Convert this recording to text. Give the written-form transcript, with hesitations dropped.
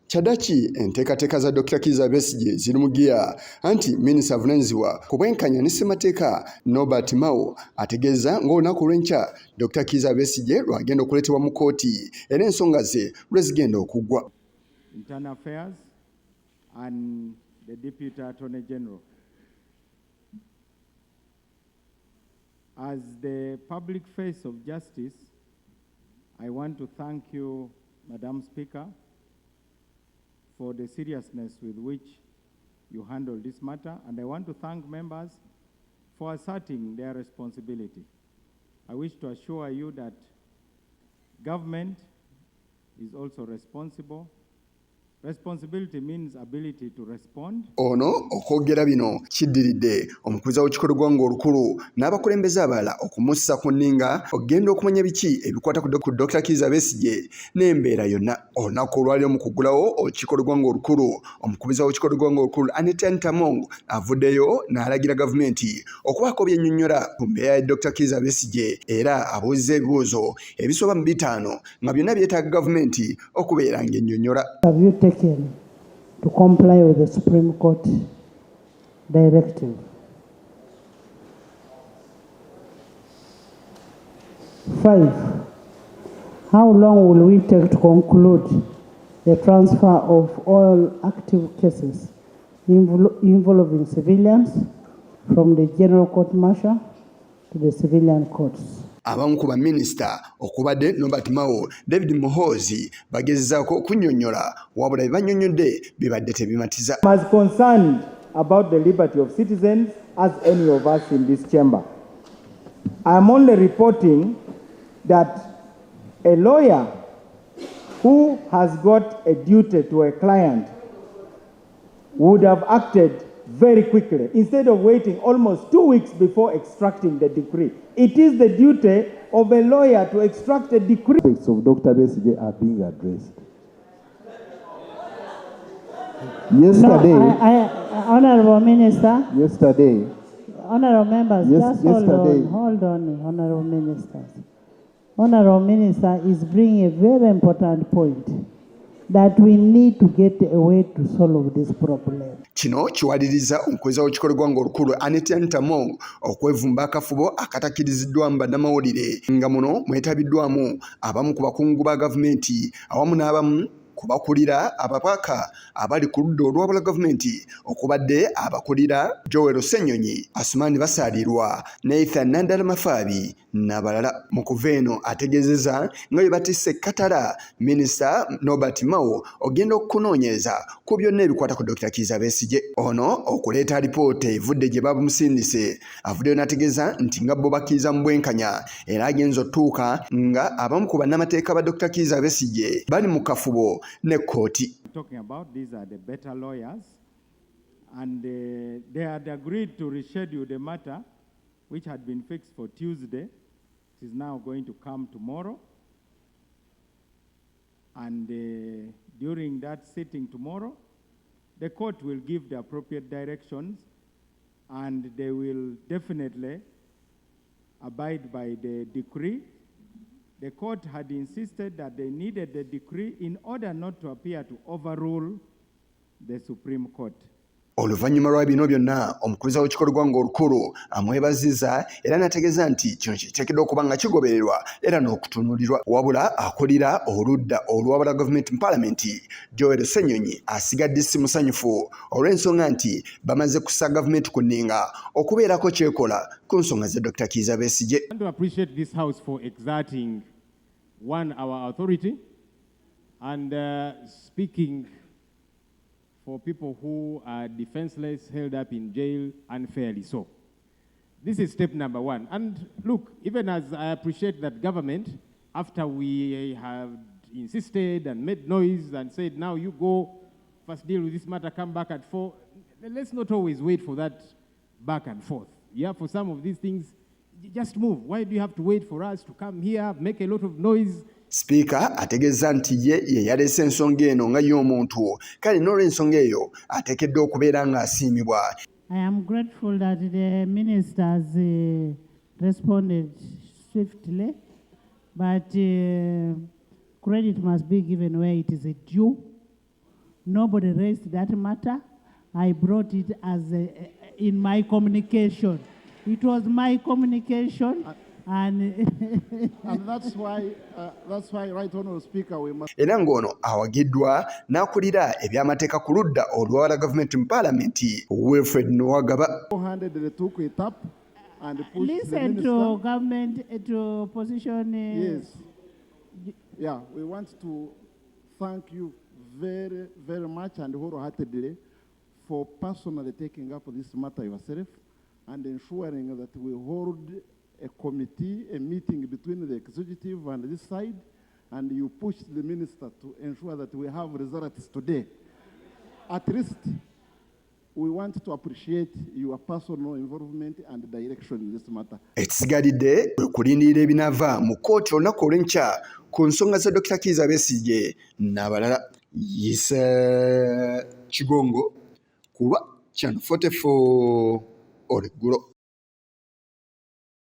Kyadaki enteekateeka za Dr. Kiiza Besigye ziri mu giya anti minisita avunaanyizibwa ku bwenkanya ne ssemateeka Norbert Mao ategeeza ng'olunaku olw'enkya Dr. Kiiza Besigye lwagenda okuleetebwa mu kkooti era ensonga ze lwe zigenda okuggwa. Internal Affairs and the Deputy Attorney General. As the public face of justice, I want to thank you, Madam Speaker, for the seriousness with which you handle this matter, and I want to thank members for asserting their responsibility. I wish to assure you that government is also responsible. Responsibility means ability to respond. Ono okwogera bino kiddiridde omukuza w'ekikolwa ng'olukulu n'abakulembeze abalala okumussa ku nninga ogenda okumanya biki ebikwata ku Dr. Kiiza Besigye n'embeera yonna. Olunaku olwaliro mu kuggulawo ekikolwa ng'olukulu, omukubiza w'ekikolwa ng'olukulu Anita Ntamong avuddeyo n'alagira gavumenti okubaako byennyonnyola ku mbeera ya Dr. Kiiza Besigye era abuuziza ebibuuzo ebisoba mu 5 nga byonna byetaaga gavumenti okubeera ng'ennyonnyola. To comply with the Supreme Court directive. 5, how long will we take to conclude the transfer of all active cases involving civilians from the General Court Martial to the civilian courts? Abamu ku baminisita okubadde Norbert Mao, David Muhoozi bagezaako okunnyonnyola wabula bye bannyonnyodde bibadde tebimatiza. I'm as concerned about the liberty of citizens as any of us in this chamber. I'm only reporting that a lawyer who has got a duty to a client would have acted very quickly instead of waiting almost 2 weeks before extracting the decree. It is the duty of a lawyer to extract a decree. Aspects of Dr. Besigye are being addressed. Yesterday, Honorable Minister. Yesterday. Honorable members, just hold on, Honorable Ministers. Honorable Minister is bringing a very important point that we need to get a way to solve this problem. Kino kiwaliriza omukozi w'ekikolwa ng'olukulu Anita Ntamong okwevumba akafubo akatakiriziddwamu bannamawulire nga muno mwetabiddwamu abamu ku bakungu ba gavumenti awamu n'abamu kubakulira abapaka abali ku ludda olwabula gavumenti okubadde abakulira Joel Ssenyonyi, Asumani Basaalirwa, Nathan Nandala-Mafaabi n'abalala. Mu kuva eno ategeezezza nga bwe batisse Katala minisita Norbert Mao ogenda okunoonyereza ku byonna ebikwata ku Dr. Kiiza Besigye. Ono okuleeta alipoota evudde gye babumusindise avuddeyo n'ategeeza nti nga bo bakkiriza mu bwenkanya era agenza otuuka nga abamu ku bannamateeka ba Dr. Kiiza Besigye bali mu kafubo ne kkooti. Talking about these are the better lawyers, and they had agreed to reschedule the matter which had been fixed for Tuesday. It is now going to come tomorrow, and during that sitting tomorrow the court will give the appropriate directions and they will definitely abide by the decree. The court had insisted that they needed the decree in order not to appear to overrule the Supreme Court. Oluvannyuma lwa bino byonna omukubiza w'ekikolwa ng'olukulu amwebazizza era n'ategeeza nti kino kiteekeddwa okuba nga kigobererwa era n'okutunuulirwa wabula akulira oludda olwabula gavumenti mu paalamenti Joel Ssenyonyi asigadde si musanyufu olw'ensonga nti bamaze kussa gavumenti ku nninga okubeerako kyekola ku nsonga za Dr. Kiiza Besigye. I want to appreciate this House for exerting our authority and speaking for people who are defenseless, held up in jail unfairly. So, this is step number 1. And look, even as I appreciate that government, after we have insisted and made noise and said, now you go, first deal with this matter, come back at 4, let's not always wait for that back and forth. Yeah, for some of these things, just move. Why do you have to wait for us to come here, make a lot of noise? Speaker ategeeza nti ye yaleese ensonga eno nga y'omuntu kale n'olw'ensonga eyo ateekeddwa okubeera ng'asiimibwa. I am grateful that the ministers responded swiftly, but credit must be given where it is due. Nobody raised that matter. I brought it as in my communication. It was my communication, and And that's why, Right Honourable Speaker, we must. Era ng'ono awagiddwa n'akulira eby'amateeka ku ludda olwawala gavumenti mu paalamenti Wilfred Nowagaba. Handed took it up and pushed the listen minister. to government, to opposition. Yes. Yeah, we want to thank you very, very much and wholeheartedly for personally taking up this matter yourself and ensuring that we hold a committee, a meeting between the executive and this side, and you pushed the minister to ensure that we have results today. At least, we want to appreciate your personal involvement and direction in this matter. Ekisigalidde kwe kulindirira ebinava mu kkooti olunaku olw'enkya ku nsonga za Dr. Kiiza Besigye n'abalala. Kigongo ku lwa Channel 44 olweggulo.